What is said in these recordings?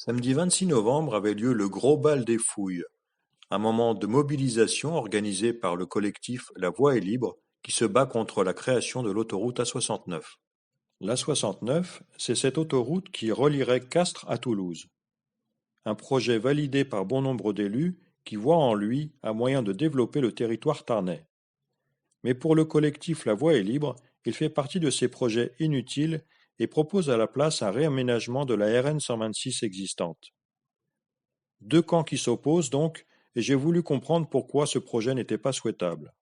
Samedi 26 novembre avait lieu le Gros Bal des Fouilles, un moment de mobilisation organisé par le collectif La Voie est libre qui se bat contre la création de l'autoroute A69. L'A69, c'est cette autoroute qui relierait Castres à Toulouse. Un projet validé par bon nombre d'élus qui voient en lui un moyen de développer le territoire tarnais. Mais pour le collectif La Voie est libre, il fait partie de ces projets inutiles et propose à la place un réaménagement de la RN 126 existante. Deux camps qui s'opposent donc, et j'ai voulu comprendre pourquoi ce projet n'était pas souhaitable.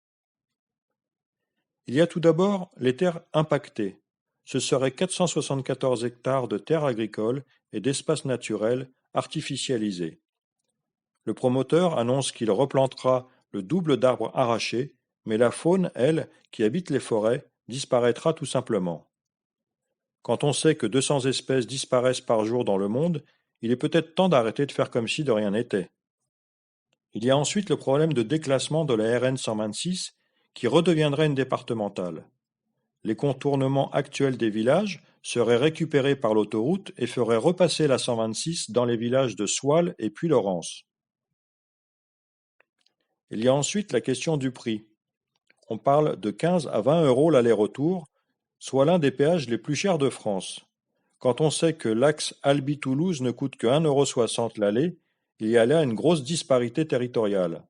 Il y a tout d'abord les terres impactées. Ce seraient 474 hectares de terres agricoles et d'espaces naturels artificialisés. Le promoteur annonce qu'il replantera le double d'arbres arrachés, mais la faune, elle, qui habite les forêts, disparaîtra tout simplement. Quand on sait que 200 espèces disparaissent par jour dans le monde, il est peut-être temps d'arrêter de faire comme si de rien n'était. Il y a ensuite le problème de déclassement de la RN 126 qui redeviendrait une départementale. Les contournements actuels des villages seraient récupérés par l'autoroute et feraient repasser la 126 dans les villages de Soile et Puylaurens. Il y a ensuite la question du prix. On parle de 15 à 20 euros l'aller-retour, soit l'un des péages les plus chers de France. Quand on sait que l'axe Albi-Toulouse ne coûte que 1,60 € l'aller, il y a là une grosse disparité territoriale.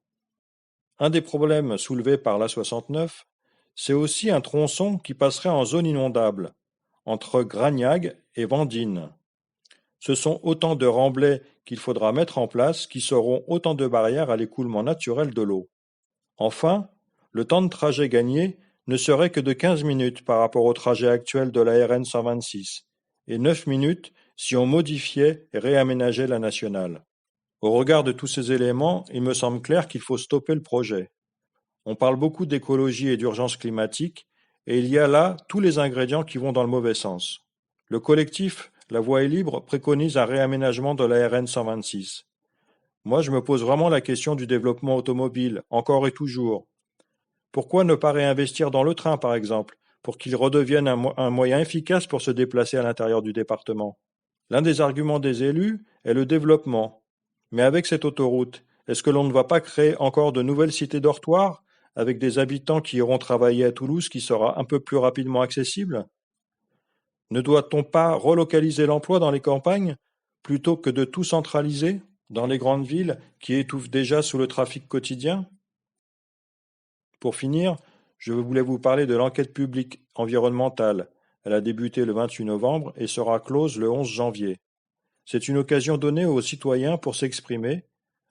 Un des problèmes soulevés par l'A69, c'est aussi un tronçon qui passerait en zone inondable, entre Gragnac et Vendines. Ce sont autant de remblais qu'il faudra mettre en place qui seront autant de barrières à l'écoulement naturel de l'eau. Enfin, le temps de trajet gagné ne serait que de 15 minutes par rapport au trajet actuel de la RN 126 et 9 minutes si on modifiait et réaménageait la nationale. Au regard de tous ces éléments, il me semble clair qu'il faut stopper le projet. On parle beaucoup d'écologie et d'urgence climatique, et il y a là tous les ingrédients qui vont dans le mauvais sens. Le collectif La Voie est libre préconise un réaménagement de la RN 126. Moi, je me pose vraiment la question du développement automobile, encore et toujours. Pourquoi ne pas réinvestir dans le train, par exemple, pour qu'il redevienne un moyen efficace pour se déplacer à l'intérieur du département? L'un des arguments des élus est le développement. Mais avec cette autoroute, est-ce que l'on ne va pas créer encore de nouvelles cités dortoirs, avec des habitants qui iront travailler à Toulouse qui sera un peu plus rapidement accessible? Ne doit-on pas relocaliser l'emploi dans les campagnes, plutôt que de tout centraliser dans les grandes villes qui étouffent déjà sous le trafic quotidien? Pour finir, je voulais vous parler de l'enquête publique environnementale. Elle a débuté le 28 novembre et sera close le 11 janvier. C'est une occasion donnée aux citoyens pour s'exprimer.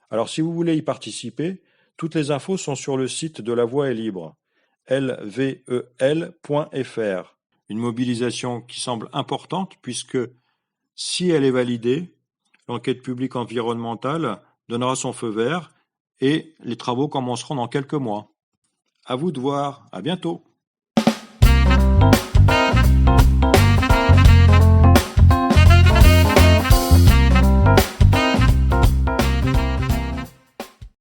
Alors si vous voulez y participer, toutes les infos sont sur le site de La Voie est libre, lvel.fr. Une mobilisation qui semble importante puisque si elle est validée, l'enquête publique environnementale donnera son feu vert et les travaux commenceront dans quelques mois. À vous de voir, à bientôt.